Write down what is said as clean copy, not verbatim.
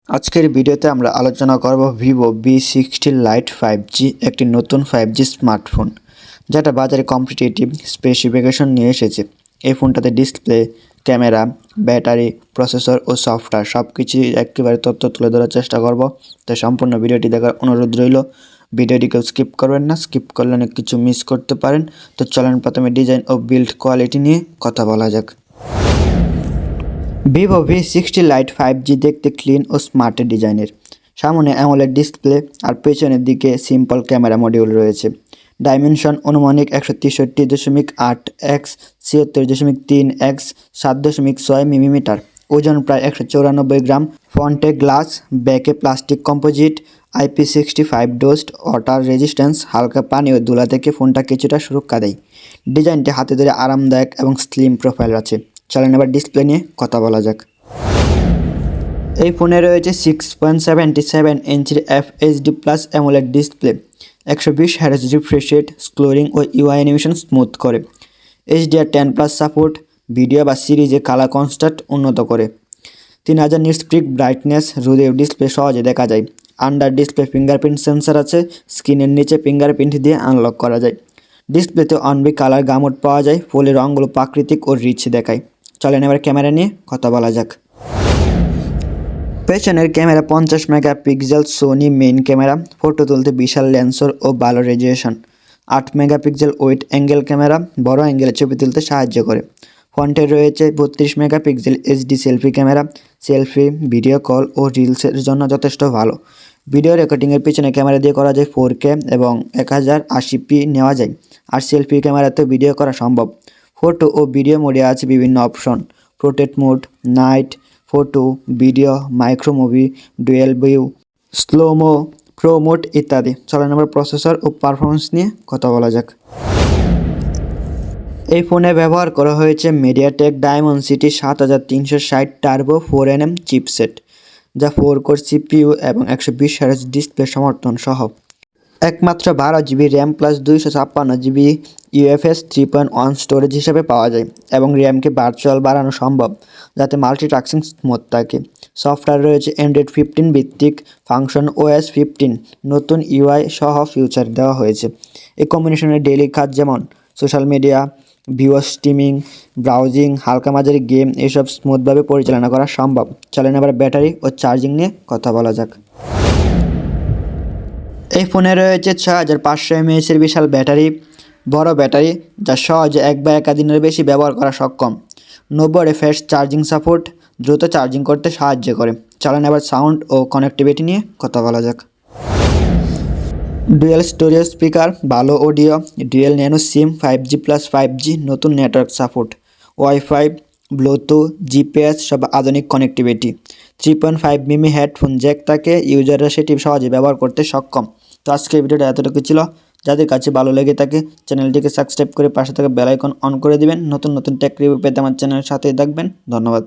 আজকের ভিডিওতে আমরা আলোচনা করব ভিভো V60 লাইট 5G একটি নতুন 5G স্মার্টফোন যেটা বাজারে কম্পিটিটিভ স্পেসিফিকেশন নিয়ে এসেছে। এই ফোনটাতে ডিসপ্লে, ক্যামেরা, ব্যাটারি, প্রসেসর ও সফটওয়্যার সবকিছু একেবারে তথ্য তুলে ধরার চেষ্টা করব। তাই সম্পূর্ণ ভিডিওটি দেখার অনুরোধ রইল। ভিডিওটি কেউ স্কিপ করবেন না, স্কিপ করলে অনেক কিছু মিস করতে পারেন। তো চলেন প্রথমে ডিজাইন ও বিল্ড কোয়ালিটি নিয়ে কথা বলা যাক। ভিভো V60 লাইট 5G দেখতে ক্লিন ও স্মার্ট ডিজাইনের। সামনে অ্যামোলেড ডিসপ্লে আর পেছনের দিকে সিম্পল ক্যামেরা মডিউল রয়েছে। ডাইমেনশন অনুমানিক 163.8 x 76.3 x 7.6 মিলিমিটার, ওজন প্রায় 194 গ্রাম। ফ্রন্টে গ্লাস, ব্যাকে plastic composite, IP65 dust, water resistance, হালকা পানি ও ধুলা থেকে ফোনটা কিছুটা সুরক্ষা দেয়। ডিজাইনটি হাতে ধরে আরামদায়ক এবং স্লিম প্রোফাইল আছে। চলেন এবার ডিসপ্লে নিয়ে কথা বলা যাক। এই ফোনে রয়েছে 6.77 ইঞ্চির FHD plus AMOLED display, 120 Hz refresh rate, scrolling ও UI অ্যানিমেশন স্মুথ করে। HDR10+ সাপোর্ট, ভিডিও বা সিরিজে কালার কনস্ট্রাস্ট উন্নত করে। 3000 নিটস পিক ব্রাইটনেস, রোদেও ডিসপ্লে সহজে দেখা যায়। আন্ডার ডিসপ্লে ফিঙ্গারপ্রিন্ট সেন্সর আছে, স্ক্রিনের নিচে ফিঙ্গারপ্রিন্ট দিয়ে আনলক করা যায়। ডিসপ্লেতে অনবি কালার গামোড পাওয়া যায়, ফলে রঙগুলো প্রাকৃতিক ও রিচ দেখায়। চলেন এবার ক্যামেরা নিয়ে কথা বলা যাক। পেছনের camera 50 megapixel Sony main camera, photo তুলতে বিশাল লেন্সর ও ভালো resolution. 8 megapixel wide angle camera, বড় অ্যাঙ্গেলে ছবি তুলতে সাহায্য করে। ফ্রন্টে রয়েছে 32 megapixel HD selfie camera, selfie, video call ও রিলসের জন্য যথেষ্ট ভালো। ভিডিও রেকর্ডিংয়ের পিছনে ক্যামেরা দিয়ে করা যায় 4K এবং 1080p নেওয়া যায়, আর সেলফি ক্যামেরাতেও ভিডিও করা সম্ভব। ফটো ও ভিডিও মোডে আছে বিভিন্ন option: portrait mode, night, photo, video, micro movie, dual view, slo-mo, pro mode ইত্যাদি। চলেন এবার প্রসেসর ও পারফরমেন্স নিয়ে কথা বলা যাক। এই ফোনে ব্যবহার করা হয়েছে MediaTek Dimensity 7360 turbo 4nm chipset, যা 4 কোর CPU এবং 120 Hz ডিসপ্লে সমর্থন সহ। একমাত্র 12GB RAM plus 256GB UFS 3.1 storage হিসেবে পাওয়া যায়, এবং র্যামকে ভার্চুয়াল বাড়ানো সম্ভব যাতে মাল্টিটাস্কিং স্মুথ থাকে। সফটওয়্যার রয়েছে অ্যান্ড্রয়েড 15 ভিত্তিক ফাংশন OS 15, নতুন UI সহ ফিউচার দেওয়া হয়েছে। এই কম্বিনেশনের ডেইলি কাজ যেমন social media, video streaming, browsing, হালকা মাঝারি গেম এসব স্মুথভাবে পরিচালনা করা সম্ভব। চলেন এবার ব্যাটারি ও চার্জিং নিয়ে কথা বলা যাক। এই ফোনে রয়েছে 6500 mAh এর বিশাল ব্যাটারি, বড় ব্যাটারি যা সহজে এক বা একাধিনের বেশি ব্যবহার করা সক্ষম। 90 ফাস্ট চার্জিং সাপোর্ট, দ্রুত চার্জিং করতে সাহায্য করে। চলেন এবার সাউন্ড ও কানেক্টিভিটি নিয়ে কথা বলা যাক। ডুয়েল স্টোরেজ স্পিকার, ভালো অডিও, ডুয়েল ন্যানো সিম, 5G প্লাস 5G, নতুন network support, wifi, Bluetooth, GPS সব আধুনিক কানেক্টিভিটি। 3.5mm হেডফোন জ্যাক থাকে, ইউজাররা সেটি সহজে ব্যবহার করতে সক্ষম। তো আজকের ভিডিওটা এতটুকু ছিল। যাদের কাছে ভালো লেগে থাকে চ্যানেলটিকে সাবস্ক্রাইব করে পাশে থাকা বেল আইকন অন করে দিবেন। নতুন নতুন টেক রিভিউ পেতে আমার চ্যানেলের সাথেই থাকবেন। ধন্যবাদ।